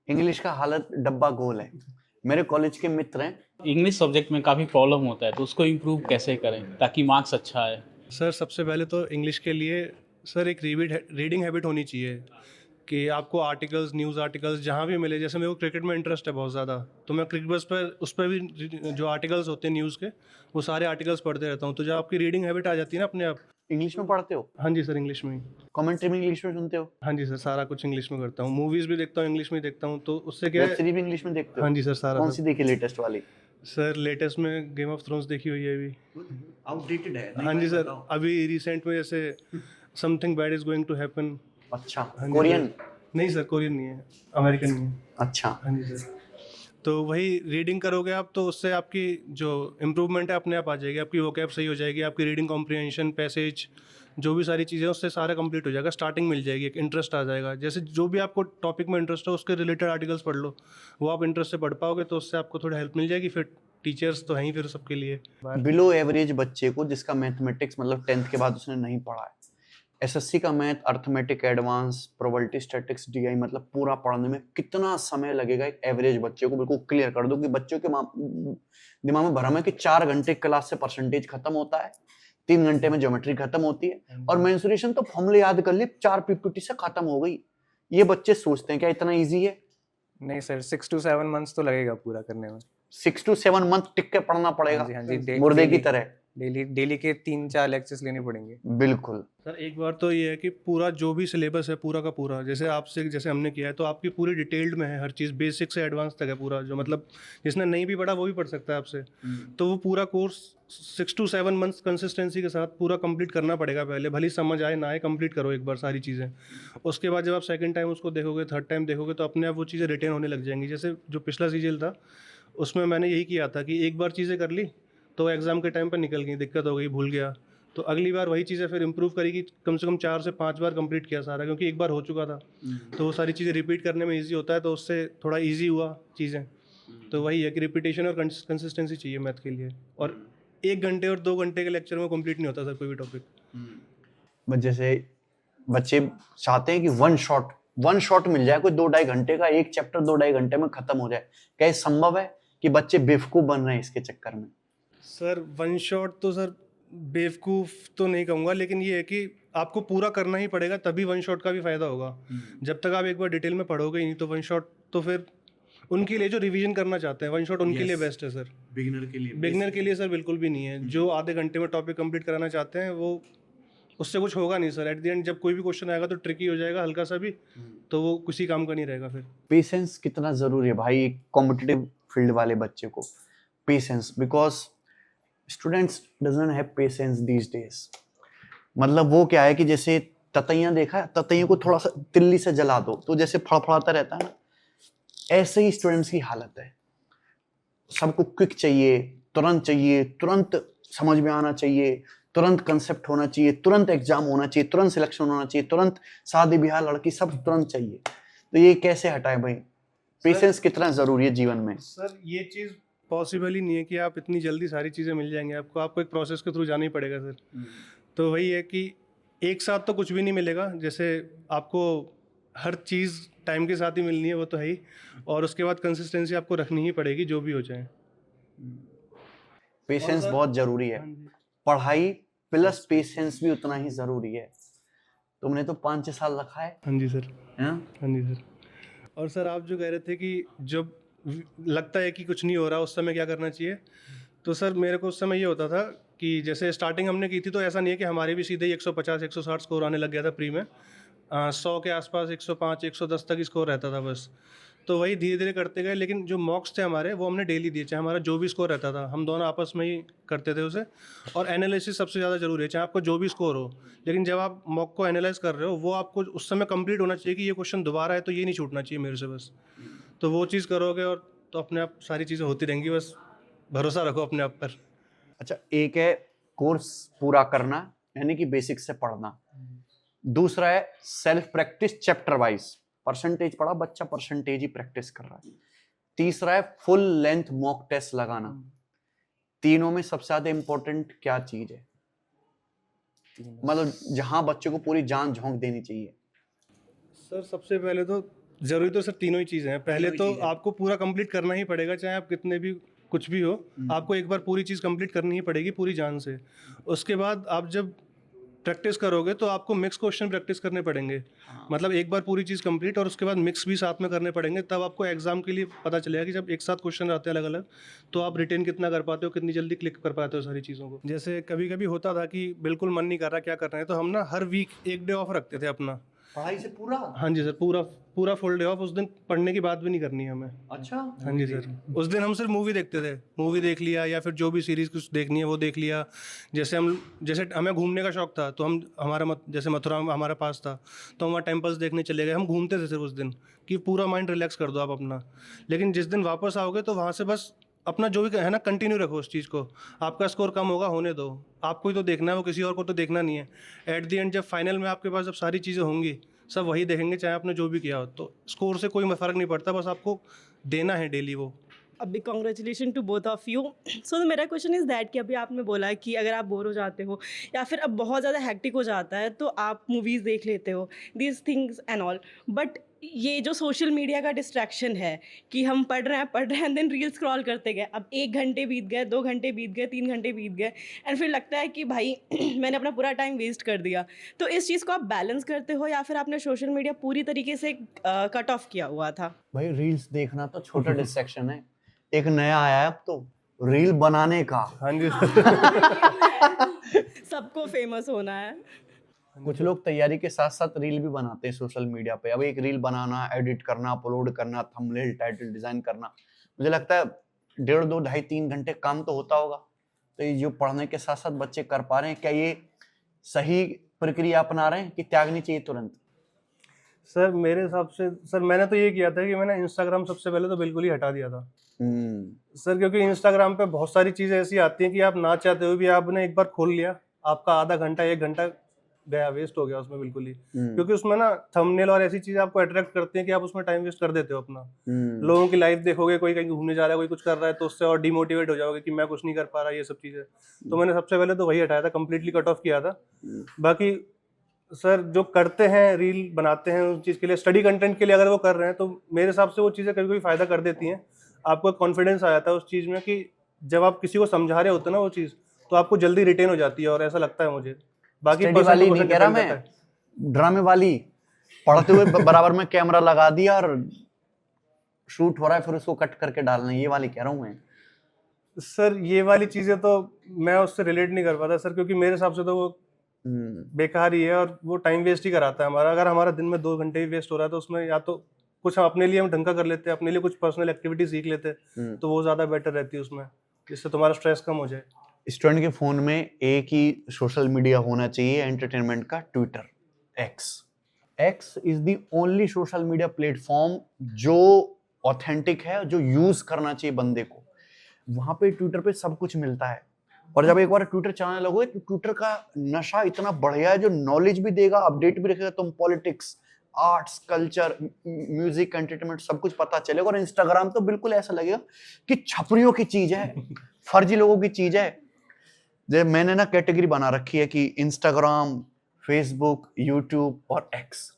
English का हालत डब्बा गोल है। मेरे कॉलेज के मित्र हैं, इंग्लिश सब्जेक्ट में काफ़ी प्रॉब्लम होता है, तो उसको इम्प्रूव कैसे करें ताकि मार्क्स अच्छा आए? सर सबसे पहले तो इंग्लिश के लिए सर एक रीडिंग हैबिट होनी चाहिए कि आपको आर्टिकल्स, न्यूज़ आर्टिकल्स जहाँ भी मिले। जैसे मेरे को क्रिकेट में इंटरेस्ट है बहुत ज़्यादा, तो मैं क्रिकेट बस पर उस पर भी जो आर्टिकल्स होते हैं न्यूज़ के, वो सारे आर्टिकल्स पढ़ते रहता हूँ। तो जब आपकी रीडिंग हैबिट आ जाती है ना अपने आप। इंग्लिश में पढ़ते हो, हाँ जी सर, इंग्लिश में ही। कमेंट्री में इंग्लिश में सुनते हो, हाँ जी सर, सारा कुछ इंग्लिश में करता हूँ। मूवीज़ भी देखता हूँ, इंग्लिश में देखता हूँ, तो उससे क्या वेब है। सीरीज भी इंग्लिश में देखते हो? हाँ जी सर, सारा कौन सब। सी देखी लेटेस्ट वाली? सर लेटेस्ट में गेम ऑफ थ्रोन्स देखी हुई है अभी। आउटडेटेड है। हाँ जी सर, अभी रिसेंट में जैसे something bad is going to happen. अच्छा, हाँ जी कोरियन? सर। नहीं सर, कोरियन नहीं है, अमेरिकन नहीं है। अच्छा, हाँ जी सर। तो वही रीडिंग करोगे आप, तो उससे आपकी जो इम्प्रूवमेंट है अपने आप आ जाएगी। आपकी वोकैब सही हो जाएगी, आपकी रीडिंग कॉम्प्रिहेंशन, पैसेज, जो भी सारी चीज़ें उससे सारा कंप्लीट हो जाएगा। स्टार्टिंग मिल जाएगी, एक इंटरेस्ट आ जाएगा। जैसे जो भी आपको टॉपिक में इंटरेस्ट हो उसके रिलेटेड आर्टिकल्स पढ़ लो, वो आप इंटरेस्ट से पढ़ पाओगे, तो उससे आपको थोड़ा हेल्प मिल जाएगी। फिर टीचर्स तो हैं ही फिर सबके लिए। बिलो एवरेज बच्चे को जिसका मैथमेटिक्स मतलब 10th के बाद उसने नहीं पढ़ा है, एसएससी का math, arithmetic advance, probability statistics, DI मतलब पूरा पढ़ने में कितना समय लगेगा एक एवरेज बच्चे को? बिल्कुल क्लियर कर दो कि बच्चों के दिमाग में भरम है कि 4 घंटे क्लास से परसेंटेज खत्म होता है, 3 घंटे में ज्योमेट्री खत्म होती है और मेंसुरेशन तो फॉर्मूले याद कर लिए 4 पीपीटी से खत्म हो गई। ये बच्चे सोचते हैं क्या इतना इजी है? नहीं सर, 6 to 7 मंथ्स तो लगेगा पूरा करने में। 6 to 7 मंथ टिक के पढ़ना पड़ेगा, हाँ जी, मुर्दे की तरह। डेली के 3-4 लेक्चर्स लेने पड़ेंगे। बिल्कुल। सर एक बार तो ये है कि पूरा जो भी सिलेबस है पूरा का पूरा, जैसे आपसे जैसे हमने किया है, तो आपकी पूरी डिटेल्ड में है हर चीज़, बेसिक से एडवांस तक है पूरा। जो मतलब जिसने नहीं भी पढ़ा वो भी पढ़ सकता है आपसे। तो वो पूरा कोर्स 6 to 7 मंथ्स कंसिस्टेंसी के साथ पूरा कंप्लीट करना पड़ेगा पहले। भले ही समझ आए ना आए, कंप्लीट करो एक बार सारी चीज़ें। उसके बाद जब आप सेकंड टाइम उसको देखोगे, थर्ड टाइम देखोगे, तो अपने आप वो चीज़ें रिटेन होने लग जाएंगी। जैसे जो पिछला सीजन था उसमें मैंने यही किया था कि एक बार चीज़ें कर ली तो एग्ज़ाम के टाइम पर निकल गई, दिक्कत हो गई, भूल गया। तो अगली बार वही चीज़ें फिर इम्प्रूव करेगी। कम से कम 4 से 5 बार कंप्लीट किया सारा, क्योंकि एक बार हो चुका था। तो वो सारी चीज़ें रिपीट करने में इजी होता है, तो उससे थोड़ा इजी हुआ चीज़ें। तो वही है कि रिपीटेशन और कंसिस्टेंसी चाहिए मैथ के लिए। और 1 घंटे और 2 घंटे के लेक्चर में कंप्लीट नहीं होता सर कोई भी टॉपिक। बस जैसे बच्चे चाहते हैं कि वन शॉट मिल जाए, कोई 2-2.5 घंटे का एक चैप्टर 2-2.5 घंटे में खत्म हो जाए। क्या ये संभव है कि बच्चे बेवकूफ बन रहे हैं इसके चक्कर में? सर वन शॉट तो सर बेवकूफ़ तो नहीं कहूँगा, लेकिन ये है कि आपको पूरा करना ही पड़ेगा, तभी वन शॉट का भी फ़ायदा होगा। जब तक आप एक बार डिटेल में पढ़ोगे ही नहीं, तो वन शॉट तो फिर उनके लिए जो रिवीजन करना चाहते हैं, वन शॉट उनके लिए बेस्ट है सर। बिगिनर के लिए सर बिल्कुल भी नहीं है। जो आधे घंटे में टॉपिक कंप्लीट कराना चाहते हैं, वो उससे कुछ होगा नहीं सर। एट द एंड जब कोई भी क्वेश्चन आएगा तो ट्रिकी हो जाएगा हल्का सा भी, तो वो किसी काम का नहीं रहेगा फिर। पेशेंस कितना जरूरी है भाई एक कॉम्पिटिटिव फील्ड वाले बच्चे को? Patience, because students doesn't have patience these days. मतलब वो क्या है कि जैसे ततैया देखा है, ततैया को थोड़ा सा तिल्ली से जला दो तो जैसे फड़फड़ाता रहता है ना, ऐसे ही स्टूडेंट्स की हालत है। सबको क्विक चाहिए, तुरंत समझ में आना चाहिए, तुरंत कंसेप्ट होना चाहिए, तुरंत एग्जाम होना चाहिए, तुरंत सिलेक्शन होना चाहिए, तुरंत शादी ब्याह लड़की सब तुरंत चाहिए। तो ये कैसे हटाए भाई? पेशेंस कितना जरूरी है जीवन में? सर ये चीज़ पॉसिबल ही नहीं है कि आप इतनी जल्दी सारी चीज़ें मिल जाएंगे आपको एक प्रोसेस के थ्रू जाना ही पड़ेगा सर। तो वही है कि एक साथ तो कुछ भी नहीं मिलेगा। जैसे आपको हर चीज़ टाइम के साथ ही मिलनी है, वो तो है ही। और उसके बाद कंसिस्टेंसी आपको रखनी ही पड़ेगी जो भी हो जाए। पेशेंस सर- बहुत जरूरी है। हाँ जी। पढ़ाई प्लस पेशेंस भी उतना ही जरूरी है। तुमने तो 5-6 साल रखा है। हाँ जी सर। हाँ? हाँ जी सर। और सर आप जो कह रहे थे कि जब लगता है कि कुछ नहीं हो रहा उस समय क्या करना चाहिए, तो सर मेरे को उस समय ये होता था कि जैसे स्टार्टिंग हमने की थी, तो ऐसा नहीं है कि हमारे भी सीधे ही 150 160 स्कोर आने लग गया था प्री में। 100 के आसपास 105 110 तक स्कोर रहता था बस। तो वही धीरे धीरे करते गए। लेकिन जो मॉक्स थे हमारे, वो हमने डेली दिए, चाहे हमारा जो भी स्कोर रहता था हम दोनों आपस में ही करते थे उसे। और एनालिसिस सबसे ज़्यादा जरूरी है, चाहे आपको जो भी स्कोर हो, लेकिन जब आप मॉक को एनालाइज कर रहे हो, वो आपको उस समय कंप्लीट होना चाहिए कि ये क्वेश्चन दोबारा है तो ये नहीं छूटना चाहिए मेरे से बस। तो वो चीज़ करोगे और तो अपने आप सारी चीज़ें होती रहेंगी। बस भरोसा रखो अपने आप पर। अच्छा, एक है कोर्स पूरा करना यानी कि बेसिक से पढ़ना, दूसरा है self practice chapter wise. Percentage पढ़ा बच्चा, परसेंटेज ही प्रैक्टिस कर रहा है। तीसरा है फुल लेंथ मॉक टेस्ट लगाना। तीनों में सबसे ज्यादा इंपॉर्टेंट क्या चीज है? मतलब जहां बच्चे को पूरी जान झोंक देनी चाहिए। सर सबसे पहले तो ज़रूरी तो सर तीनों ही चीज़ें हैं। पहले तीनों ही तो चीज़ें। आपको पूरा कंप्लीट करना ही पड़ेगा, चाहे आप कितने भी कुछ भी हो, आपको एक बार पूरी चीज़ कंप्लीट करनी ही पड़ेगी पूरी जान से। उसके बाद आप जब प्रैक्टिस करोगे तो आपको मिक्स क्वेश्चन प्रैक्टिस करने पड़ेंगे। मतलब एक बार पूरी चीज़ कंप्लीट और उसके बाद मिक्स भी साथ में करने पड़ेंगे, तब आपको एग्जाम के लिए पता चलेगा कि जब एक साथ क्वेश्चन आते हैं अलग अलग, तो आप रिटेन कितना कर पाते हो, कितनी जल्दी क्लिक कर पाते हो सारी चीज़ों को। जैसे कभी कभी होता था कि बिल्कुल मन नहीं कर रहा क्या कर रहे हैं, तो हम ना हर वीक एक डे ऑफ रखते थे अपना। पढ़ाई से पूरा। हाँ जी सर, पूरा पूरा फुल डे ऑफ। उस दिन पढ़ने की बात भी नहीं करनी है हमें। अच्छा। हाँ जी सर, उस दिन हम सिर्फ मूवी देखते थे। मूवी देख लिया या फिर जो भी सीरीज़ कुछ देखनी है वो देख लिया। जैसे हमें घूमने का शौक था, तो हम जैसे मथुरा हमारा पास था, तो हम वहाँ टेम्पल्स देखने चले गए। हम घूमते थे सिर्फ उस दिन, कि पूरा माइंड रिलैक्स कर दो आप अपना। लेकिन जिस दिन वापस आओगे तो वहाँ से बस अपना जो भी है ना कंटिन्यू रखो उस चीज़ को। आपका स्कोर कम होगा, होने दो, आपको ही तो देखना है, वो किसी और को तो देखना नहीं है। एट द एंड जब फाइनल में आपके पास जब सारी चीज़ें होंगी, सब वही देखेंगे चाहे आपने जो भी किया हो। तो स्कोर से कोई फ़र्क नहीं पड़ता, बस आपको देना है डेली वो। A big congratulations to both of you. So मेरा क्वेश्चन इज़ दैट कि अभी आपने बोला कि अगर आप बोर हो जाते हो या फिर अब बहुत ज़्यादा हैक्टिक हो जाता है तो आप मूवीज़ देख लेते हो, these things and all. But ये जो सोशल मीडिया का डिस्ट्रैक्शन है कि हम पढ़ रहे हैं एंड देन रील स्क्रॉल करते गए, अब 1 घंटे बीत गए, 2 घंटे बीत गए, 3 घंटे बीत गए, एंड फिर लगता है कि भाई मैंने अपना पूरा टाइम वेस्ट कर दिया। तो इस चीज़ को आप बैलेंस करते हो या फिर आपने सोशल मीडिया पूरी तरीके से कट ऑफ किया हुआ था? भाई रील्स देखना तो छोटा डिस्ट्रैक्शन है, एक नया आया है अब तो, रील बनाने का। हाँ जी सबको फेमस होना है। कुछ लोग तैयारी के साथ साथ रील भी बनाते हैं सोशल मीडिया पे। अब एक रील बनाना, एडिट करना, अपलोड करना, थंबनेल टाइटल डिजाइन करना, मुझे लगता है 1.5 2 2.5 3 घंटे काम तो होता होगा। तो ये जो पढ़ने के साथ साथ बच्चे कर पा रहे हैं, क्या ये सही प्रक्रिया अपना रहे हैं कि त्यागनी चाहिए तुरंत? सर मेरे हिसाब से सर मैंने तो ये किया था कि मैंने इंस्टाग्राम सबसे पहले तो बिल्कुल ही हटा दिया था सर, क्योंकि इंस्टाग्राम पे बहुत सारी चीज़ें ऐसी आती हैं कि आप ना चाहते हुए भी आपने एक बार खोल लिया, आपका आधा घंटा 1 घंटा गया, वेस्ट हो गया उसमें बिल्कुल ही। क्योंकि उसमें ना थंबनेल और ऐसी चीज़ें आपको अट्रैक्ट करती हैं कि आप उसमें टाइम वेस्ट कर देते हो अपना। लोगों की लाइफ देखोगे, कोई कहीं घूमने जा रहा है, कोई कुछ कर रहा है, तो उससे और डिमोटिवेट हो जाओगे कि मैं कुछ नहीं कर पा रहा, ये सब चीज़ें। तो मैंने सबसे पहले तो वही हटाया था, कम्प्लीटली कट ऑफ किया था। बाकी सर जो करते हैं, रील बनाते हैं उस चीज़ के लिए, स्टडी कंटेंट के लिए अगर वो कर रहे हैं, तो मेरे हिसाब से वो चीज़ें कभी कभी फ़ायदा कर देती हैं। आपको कॉन्फिडेंस आ जाता है उस चीज़ में कि जब आप किसी को समझा रहे होते हैं ना वो चीज़, तो आपको जल्दी रिटेन हो जाती है, और ऐसा लगता है मुझे। बाकी स्टडी वाली नहीं कह रहा मैं, ड्रामे वाली। पढ़ते हुए बराबर में कैमरा लगा दिया और शूट हो रहा है, फिर उसको कट करके डालना, ये वाली कह रहा हूँ मैं। सर ये वाली चीज़ें तो मैं उससे रिलेट नहीं कर पाता सर, क्योंकि मेरे हिसाब से तो वो बेकार ही है और वो टाइम वेस्ट ही कराता है हमारा। अगर हमारा दिन में 2 घंटे ही वेस्ट हो रहा है, तो उसमें या तो कुछ हम अपने लिए हम ढंग का कर लेते हैं, अपने लिए कुछ पर्सनल एक्टिविटी सीख लेते हैं, तो वो ज़्यादा बेटर रहती है उसमें, जिससे तुम्हारा स्ट्रेस कम हो जाए। स्टूडेंट के फोन में एक ही सोशल मीडिया होना चाहिए एंटरटेनमेंट का, Twitter, x is the only social media platform जो ऑथेंटिक है, जो यूज करना चाहिए बंदे को। वहां पे ट्विटर पे सब कुछ मिलता है, और जब एक बार ट्विटर चलाने लगोगे तो ट्विटर का नशा इतना बढ़िया है, जो नॉलेज भी देगा, अपडेट भी रखेगा, तुम politics, arts, culture, music, entertainment सब कुछ पता चलेगा। और इंस्टाग्राम तो बिल्कुल ऐसा लगेगा कि छपरियों की चीज है, फर्जी लोगों की चीज है। जब मैंने ना कैटेगरी बना रखी है कि इंस्टाग्राम, फेसबुक, यूट्यूब और एक्स,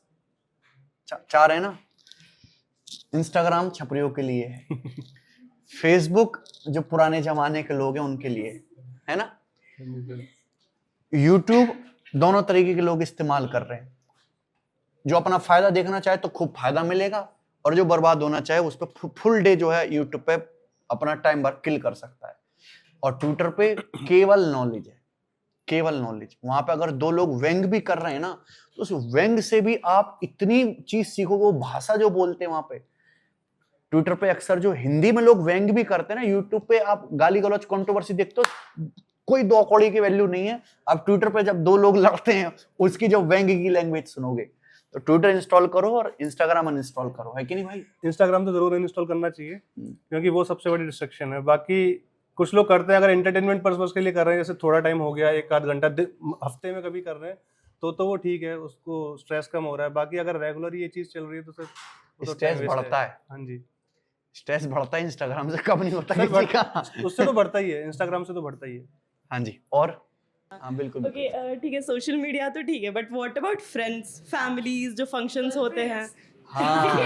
4 है ना। इंस्टाग्राम छपरियों के लिए है, फेसबुक जो पुराने जमाने के लोग हैं उनके लिए है ना, यूट्यूब दोनों तरीके के लोग इस्तेमाल कर रहे हैं। जो अपना फायदा देखना चाहे तो खूब फायदा मिलेगा, और जो बर्बाद होना चाहे उस पर फुल डे जो है यूट्यूब पे अपना टाइम भर किल कर सकता है। और ट्विटर पे केवल नॉलेज है, केवल नॉलेज। वहां पे अगर 2 लोग व्यंग भी कर रहे हैं ना, तो उस व्यंग से भी आप इतनी चीज सीखोगे। वो भाषा जो बोलते हैं वहां पे, ट्विटर पे अक्सर जो हिंदी में लोग व्यंग भी करते हैं ना, यूट्यूब पे आप गाली गलौज कंट्रोवर्सी देखते हो, कोई 2 कौड़ी की वैल्यू नहीं है। आप ट्विटर पे जब 2 लोग लड़ते हैं, उसकी जो व्यंग की लैंग्वेज सुनोगे। तो ट्विटर इंस्टॉल करो और इंस्टाग्राम अनइंस्टॉल करो, है कि नहीं भाई? इंस्टाग्राम तो जरूर इंस्टॉल करना चाहिए, क्योंकि वो सबसे बड़ी डिस्ट्रैक्शन है। बाकी कुछ लोग करते हैं, अगर एंटरटेनमेंट पर्पस के लिए कर रहे हैं, जैसे थोड़ा टाइम हो गया, 1 आध घंटा हफ्ते में कभी कर रहे हैं, तो वो ठीक है, उसको स्ट्रेस कम हो रहा है। बाकी अगर रेगुलर ये चीज चल रही है तो सर स्ट्रेस बढ़ता है। हाँ जी, स्ट्रेस बढ़ता है, इंस्टाग्राम से कम नहीं होता किसी का। उससे तो बढ़ता ही है, इंस्टाग्राम से तो बढ़ता ही है। हाँ जी, और हाँ बिल्कुल। ओके ठीक है, सोशल मीडिया तो ठीक है, but what about friends, families, जो फंक्शंस होते हैं? हाँ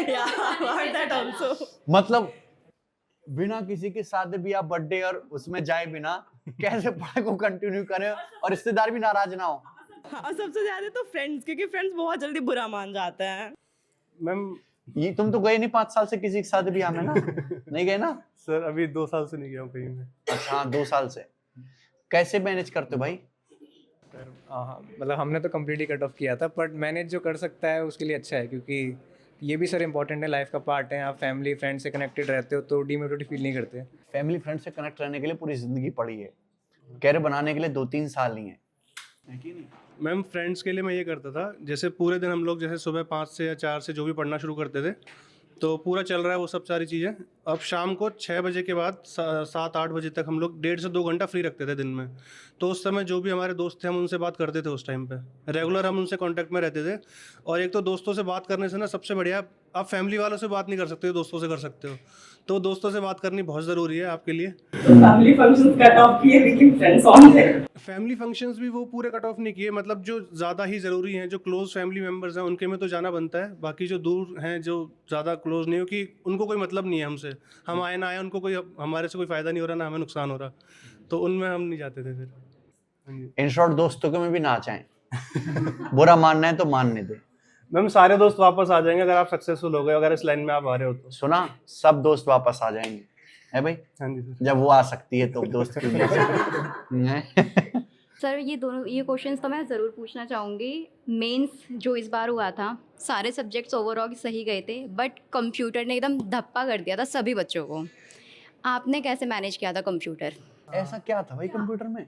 Yeah, about that also. मतलब बिना किसी के शादी ब्याह बर्थडे और उसमें जाए बिना कैसे पढ़ाई को कंटिन्यू करें और रिश्तेदार भी नाराज ना हो। हाँ, और सबसे ज्यादा तो फ्रेंड्स, क्योंकि फ्रेंड्स बहुत जल्दी बुरा मान जाते हैं। मैम ये तुम तो गए नहीं 5 साल से किसी के शादी ब्याह में ना? नहीं गए ना? सर अभी 2 साल से नहीं गया हूँ कहीं में। अच्छा हाँ 2 साल से। कैसे मैनेज करते हो भाई? हाँ मतलब हमने तो कम्प्लीटली कट ऑफ किया था, बट मैनेज जो कर सकता है उसके लिए अच्छा है, क्योंकि ये भी सर इंपॉर्टेंट है, लाइफ का पार्ट है। आप फैमिली फ्रेंड से कनेक्टेड रहते हो तो डिमोटिवेट फील नहीं करते। फैमिली फ्रेंड से कनेक्ट रहने के लिए पूरी जिंदगी पड़ी है, कैरियर बनाने के लिए 2-3 साल ही है कि नहीं? मैम फ्रेंड्स के लिए मैं ये करता था, जैसे पूरे दिन हम लोग जैसे सुबह 5 से या 4 से जो भी पढ़ना शुरू करते थे, तो पूरा चल रहा है वो सब सारी चीज़ें। अब शाम को 6 बजे के बाद 7-8 बजे तक हम लोग 1.5 से 2 घंटा फ्री रखते थे दिन में। तो उस समय जो भी हमारे दोस्त थे हम उनसे बात करते थे उस टाइम पे, रेगुलर हम उनसे कांटेक्ट में रहते थे। और एक तो दोस्तों से बात करने से ना सबसे बढ़िया, आप फैमिली वालों से बात नहीं कर सकते हो, दोस्तों से कर सकते हो। तो दोस्तों से बात करनी बहुत ज़रूरी है आपके लिए। तो फैमिली फंक्शंस कट ऑफ किए, लेकिन फ्रेंड्स ऑन थे। फैमिली फंक्शंस भी वो पूरे कट ऑफ नहीं किए, मतलब जो ज़्यादा ही ज़रूरी हैं, जो क्लोज फैमिली मेम्बर्स हैं उनके में तो जाना बनता है। बाकी जो दूर हैं, जो ज़्यादा क्लोज नहीं हो, कि उनको कोई मतलब नहीं है हमसे, हम आए ना आए उनको कोई, हमारे से कोई फ़ायदा नहीं हो रहा ना हमें नुकसान हो रहा, तो उनमें हम नहीं जाते थे फिर। हाँ जी इन शॉर्ट दोस्तों के में भी ना चाहें, बुरा मानना है तो मानने दे। मैम सारे दोस्त वापस आ जाएंगे अगर आप सक्सेसफुल हो गए, अगर इस लाइन में आप आ रहे हो तो। सुना, सब दोस्त वापस आ जाएंगे, है भाई? हाँ जी सर। जब वो आ सकती है तो दोस्त क्यों नहीं आ सकते? सर ये क्वेश्चंस तो मैं ज़रूर पूछना चाहूँगी। मेंस जो इस बार हुआ था, सारे सब्जेक्ट्स ओवरऑल सही गए थे, बट कंप्यूटर ने एकदम धप्पा कर दिया था सभी बच्चों को। आपने कैसे मैनेज किया था कंप्यूटर? ऐसा क्या था भाई कंप्यूटर में?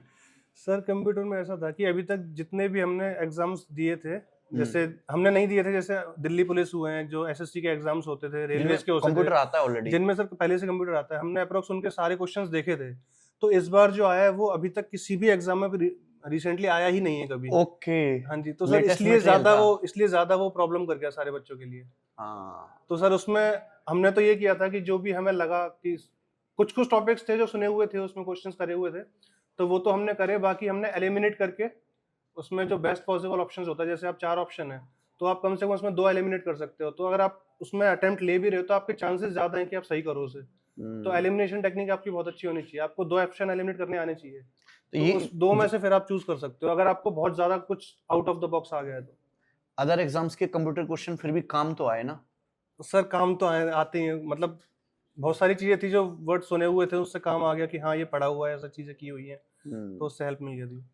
सर कंप्यूटर में ऐसा था कि अभी तक जितने भी हमने एग्जाम्स दिए थे, जैसे हमने नहीं दिए थे, जैसे दिल्ली पुलिस हुए हैं, जो एसएससी के एग्जाम्स होते थे, रेलवेज के होते कंप्यूटर थे, आता है ऑलरेडी, जिनमें सर पहले से कंप्यूटर आता है, हमने अप्रोक्स उनके सारे क्वेश्चंस देखे थे। तो इस बार जो आया है वो अभी तक किसी भी एग्जाम में रिसेंटली आया ही नहीं है कभी। ओके। हाँ जी, तो सर Latest इसलिए material ज्यादा वो प्रॉब्लम कर गया सारे बच्चों के लिए। हाँ तो सर उसमें हमने तो ये किया था कि जो भी हमें लगा कि कुछ कुछ टॉपिक्स थे जो सुने हुए थे, उसमें क्वेश्चंस करे हुए थे, तो वो तो हमने करे। बाकी हमने एलिमिनेट करके उसमें जो बेस्ट पॉसिबल ऑप्शंस होता है, जैसे आप 4 ऑप्शन है तो आप कम से कम उसमें 2 एलिमिनेट कर सकते हो। तो अगर आप उसमें अटेम्प्ट ले भी रहे हो तो आपके चांसेस ज्यादा हैं कि आप सही करो उसे। तो एलिमिनेशन टेक्निक आपकी बहुत अच्छी होनी चाहिए, आपको 2 ऑप्शन एलिमिनेट करने आने चाहिए। तो तो ये उस 2 में से फिर आप चूज कर सकते हो, अगर आपको बहुत ज्यादा कुछ आउट ऑफ द बॉक्स आ गया है तो। अदर एग्जाम्स के कंप्यूटर क्वेश्चन फिर भी काम तो आए ना? सर काम तो आते ही हैं, मतलब बहुत सारी चीजें थी जो वर्ड सुने हुए थे, उससे काम आ गया कि हाँ ये पढ़ा हुआ है, ऐसा चीजें की हुई हैं, तो उससे हेल्प मिल गई थी।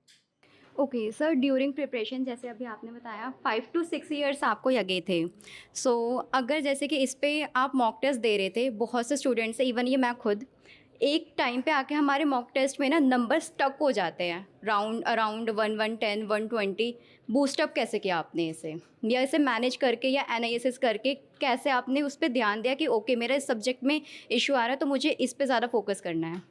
ओके सर, ड्यूरिंग प्रिपरेशन जैसे अभी आपने बताया 5 to 6 ईयर्स आपको लगे थे। सो अगर जैसे कि इस पे आप मॉक टेस्ट दे रहे थे, बहुत से स्टूडेंट्स, इवन ये मैं खुद, एक टाइम पे आके हमारे मॉक टेस्ट में ना नंबर स्टक हो जाते हैं, अराउंड 110 120। बूस्टअप कैसे किया आपने इसे, या इसे मैनेज करके या एनालिसिस करके कैसे आपने उस पर ध्यान दिया कि ओके मेरा इस सब्जेक्ट में इशू आ रहा है तो मुझे इस पे ज़्यादा फोकस करना है?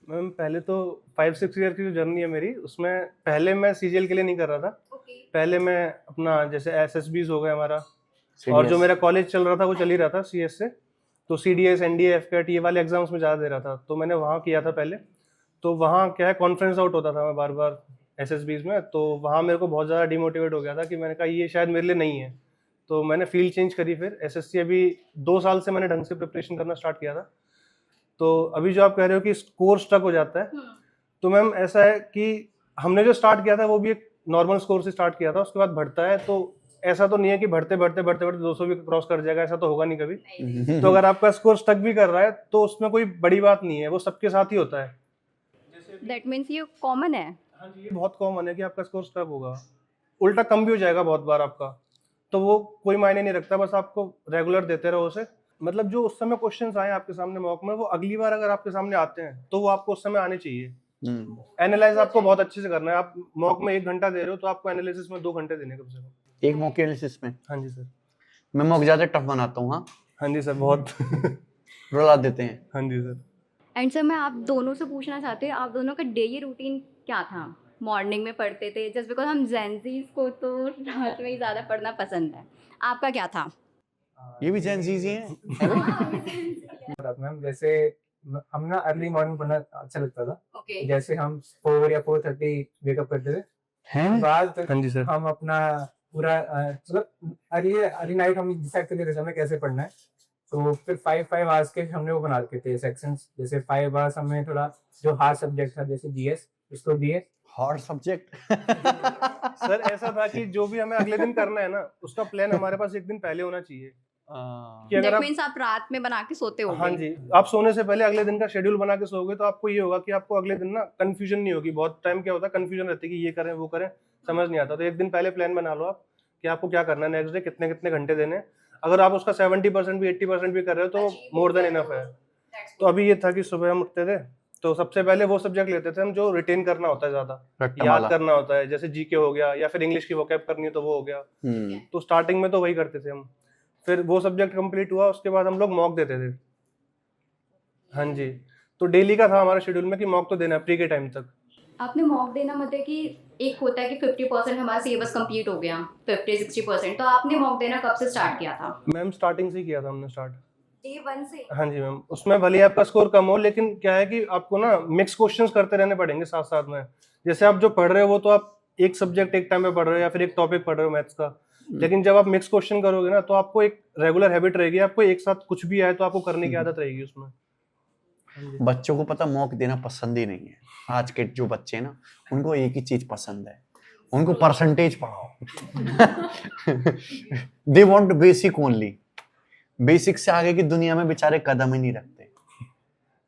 मैम पहले तो 5-6 ईयर की जो जर्नी है मेरी, उसमें पहले मैं सीजीएल के लिए नहीं कर रहा था। पहले मैं अपना जैसे एसएसबीज हो गया हमारा, और जो मेरा कॉलेज चल रहा था वो चल ही रहा था सीएस से, तो सीडीएस एनडीए एफकेट ये वाले एग्जाम्स में ज़्यादा दे रहा था, तो मैंने वहाँ किया था पहले। तो वहाँ क्या है, कॉन्फ्रेंस आउट होता था मैं बार बार एसएसबीज में, तो वहाँ मेरे को बहुत ज़्यादा डिमोटिवेट हो गया था कि मैंने कहा ये शायद मेरे लिए नहीं है। तो मैंने फील्ड चेंज करी, फिर एसएससी अभी 2 साल से मैंने ढंग से प्रिपरेशन करना स्टार्ट किया था। तो अभी जो आप कह रहे हो कि स्कोर स्टक हो जाता है, तो मैम ऐसा है कि हमने जो स्टार्ट किया था वो भी एक नॉर्मल स्कोर से स्टार्ट किया था, उसके बाद बढ़ता है। तो ऐसा तो नहीं है कि बढ़ते बढ़ते 200 भी क्रॉस कर जाएगा, ऐसा तो होगा नहीं कभी। तो अगर आपका स्कोर स्टक भी कर रहा है तो उसमें कोई बड़ी बात नहीं है, वो सबके साथ ही होता है। दैट मीन्स ये कॉमन है? हाँ जी, ये बहुत कॉमन है कि आपका स्कोर स्टक होगा, उल्टा कम भी हो जाएगा बहुत बार आपका, तो वो कोई मायने नहीं रखता, बस आपको रेगुलर देते रहो उसे। मतलब जो उस समय क्वेश्चंस आए आपके सामने मॉक में, वो अगली बार अगर आपके सामने आते हैं तो वो आपको उस समय आने चाहिए। एनालाइज आपको बहुत अच्छे से करना है। आप मॉक में 1 घंटा दे रहे हो तो आपको एनालिसिस में 2 घंटे देने कम से कम। एक मॉक एनालिसिस में? हाँ जी सर। मैं मॉक ज्यादा टफ बनाता हूँ। हाँ हाँ जी सर, बहुत रुला देते हैं। हाँ जी सर। एंड सर मैं आप दोनों से पूछना चाहती हूँ, आप दोनों का डेली रूटीन क्या था? मॉर्निंग में पढ़ते थे? जस्ट बिकॉज हम जेंजीज को तो रात में ही ज़्यादा पढ़ना पसंद है, आपका क्या था? ये भी जेन जी हैं। मैम जैसे हम ना अर्ली मॉर्निंग पढ़ना अच्छा लगता था। ओके। जैसे हम 4 या 4:30 वेकअप करते थे, हैं? बाद हाँ जी सर। हम अपना पूरा मतलब अर्ली नाइट हम डिसाइड कर लेते थे हमें कैसे पढ़ना है। तो फिर 5 आवर्स के हमने वो बना रखे थे सेक्शंस, जैसे 5 आवर्स हमें थोड़ा जो हार्ड सब्जेक्ट था जैसे जीएस उसको दिए। हार्ड सब्जेक्ट सर ऐसा था कि जो भी हमें अगले दिन करना है ना, उसका प्लान हमारे पास एक दिन पहले होना चाहिए कि अगर दैट आप, मीन्स आप रात में बना के सोते हो। हाँ जी, आप सोने से पहले अगले दिन का शेड्यूल बना के सोओगे तो आपको ये होगा कि आपको अगले दिन ना कंफ्यूजन नहीं होगी। बहुत टाइम क्या होता है, कंफ्यूजन रहती है कि ये करें वो करें, समझ नहीं आता। तो एक दिन पहले प्लान बना लो आप कि आपको क्या करना है, नेक्स्ट डे कितने कितने घंटे देने हैं। अगर आप उसका 70% भी 80% भी कर रहे हो तो मोर देन इनफ है। तो अभी ये था कि सुबह हम उठते थे तो सबसे पहले वो सब्जेक्ट लेते थे हम जो रिटेन करना होता है, ज्यादा याद करना होता है, जैसे जीके हो गया या फिर इंग्लिश की वोकैब करनी है तो वो हो गया। तो स्टार्टिंग में तो वही करते थे हम। फिर वो सब्जेक्ट कंप्लीट हुआ, उसके बाद हम लोग मॉक देते थे। हाँ जी, तो डेली का था हमारा शेड्यूल में कि मॉक तो देना है प्री के टाइम तक। आपने मॉक देना मतलब कि एक होता है कि 50% हमारा सिलेबस कंप्लीट हो गया, 50-60%, तो आपने मॉक देना कब से स्टार्ट किया था? मैम स्टार्टिंग से ही किया था हमने स्टार्ट। डे 1 से? हाँ जी मैम, उसमें भले ही आपका स्कोर कम हो, लेकिन क्या है कि आपको ना मिक्स क्वेश्चंस करते रहने पड़ेंगे साथ साथ में। जैसे आप जो पढ़ रहे हो वो तो आप एक सब्जेक्ट एक टाइम पे पढ़ रहे हो या फिर एक टॉपिक पढ़ रहे हो मैथ्स का, लेकिन जब आप मिक्स क्वेश्चन करोगे ना तो आपको एक रेगुलर हैबिट रहेगी, आपको एक साथ कुछ भी आए तो आपको करने की आदत रहेगी उसमें। बच्चों को पता मॉक देना पसंद ही नहीं है। आज के जो बच्चे हैं ना, उनको एक ही चीज पसंद है, उनको परसेंटेज पढ़ाओ। They want basic only. Basic से आगे की दुनिया में बेचारे कदम ही नहीं रखते।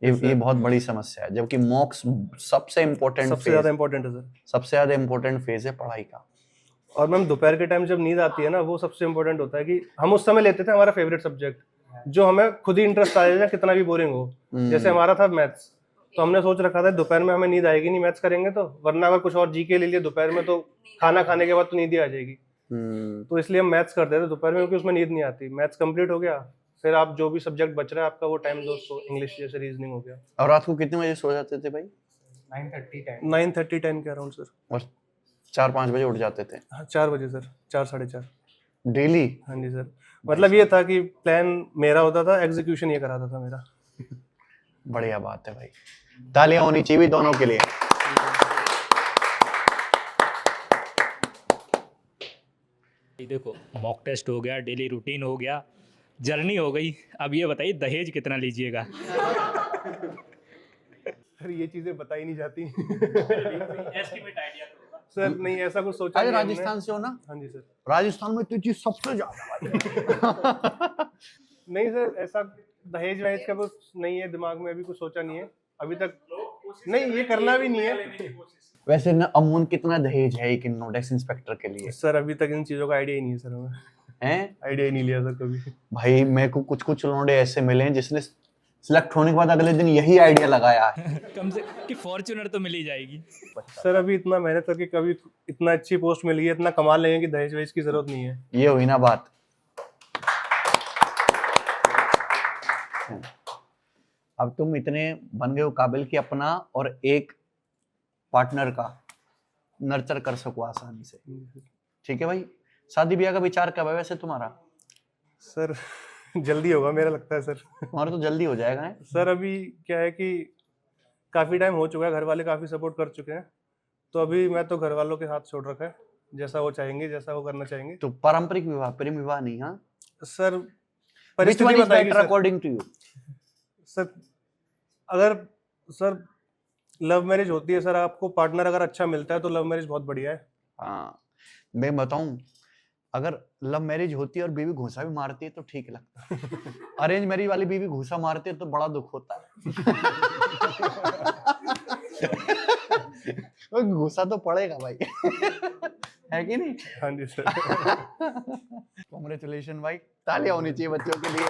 ये बहुत बड़ी समस्या है, जबकि मॉक्स सबसे इम्पोर्टेंट, सबसे ज्यादा इम्पोर्टेंट है सर, सबसे ज्यादा इम्पोर्टेंट फेज है पढ़ाई का। और मैम दोपहर के टाइम जब नींद आती है ना, वो सबसे इम्पोर्टेंट होता है कि हम उस समय लेते थे हमारा फेवरेट सब्जेक्ट जो हमें खुद ही इंटरेस्ट आ जाए, कितना भी बोरिंग हो। जैसे हमारा था मैथ्स, तो हमने सोच रखा था दोपहर में हमें नींद आएगी नहीं मैथ्स करेंगे तो, वरना अगर कुछ और जीके ले लिए दोपहर में तो खाना खाने के बाद तो नींद ही आ जाएगी। तो इसलिए हम मैथ्स करते थे दोपहर में, क्योंकि उसमें नींद नहीं आती। मैथ्स कंप्लीट हो गया, फिर आप जो भी सब्जेक्ट बच रहा है आपका वो टाइम दो, तो इंग्लिश जैसे रीजनिंग हो गया। और रात को कितने बजे सो जाते थे भाई? 9:30 10 के अराउंड सर। और 4-5 बजे उठ जाते थे? 4 बजे सर, 4 साढ़े 4 डेली? हाँ जी सर, मतलब ये था कि प्लान मेरा होता था, एग्जीक्यूशन ये कराता था मेरा। बढ़िया बात है भाई, तालियां होनी चाहिए दोनों के लिए। देखो, मॉक टेस्ट हो गया, डेली रूटीन हो गया, जर्नी हो गई। अब ये बताइए दहेज कितना लीजिएगा? सर ये चीजें बताई नहीं जाती। एस्टिमेट आइडिया सर नहीं, ऐसा कुछ सोचा अरे नहीं हमने। राजस्थान से हो ना? हाँ जी सर। राजस्थान में तो चीज सबसे ज्यादा। नहीं सर, ऐसा दहेज वहेज का कुछ नहीं है दिमाग में, अभी कुछ सोचा नहीं है अभी तक। नहीं, ये करना भी नहीं है। वैसे ना अमून कितना दहेज है एक नोटिस इंस्पेक्टर के लिए? सर अभी तक इन चीजों का आइडिया ही नहीं है सर, हमें हैं? आइडिया ही नहीं लिया सर कभी। भाई मेरे को कुछ लौंडे ऐसे मिले हैं जिसने सिलेक्ट होने के बाद अगले दिन यही आइडिया लगाया है। कम से कि फॉर्च्यूनर तो मिल ही जाएगी। सर अभी इतना मेहनत करके कभी इतना अच्छी पोस्ट मिली है, इतना कमा लेंगे कि दहेज वहेज की जरूरत नहीं है। ये हुई ना बात। अब तुम इतने बन गए हो काबिल कि अपना और एक पार्टनर का नर्चर कर सको आसानी से। ठीक है भाई, शादी ब्याह का विचार कब है वैसे तुम्हारा? सर जल्दी होगा मेरा लगता है सर। तुम्हारा तो जल्दी हो जाएगा है? सर अभी क्या है कि काफ़ी टाइम हो चुका है, घर वाले काफ़ी सपोर्ट कर चुके हैं, तो अभी मैं तो घर वालों के हाथ छोड़ रखा है, जैसा वो चाहेंगे, जैसा वो करना चाहेंगे। तो पारंपरिक विवाह, प्रेम विवाह नहीं? हाँ सर Which परिस्थिति one is बताएगी better sir. according to you? Sir अगर सर लव मैरिज होती है सर, आपको पार्टनर अगर अच्छा मिलता है तो लव मैरिज बहुत बढ़िया है। हाँ, मैं बताऊं, अगर लव मैरिज होती है और बीवी घूसा भी मारती है तो ठीक लगता है। अरेंज मैरिज वाली बीवी घूसा मारती है तो बड़ा दुख होता है। वो घूसा तो पड़ेगा भाई। है कि नहीं? हाँ जी सर। कांग्रेचुलेशन भाई, तालियां होनी चाहिए बच्चों के लिए।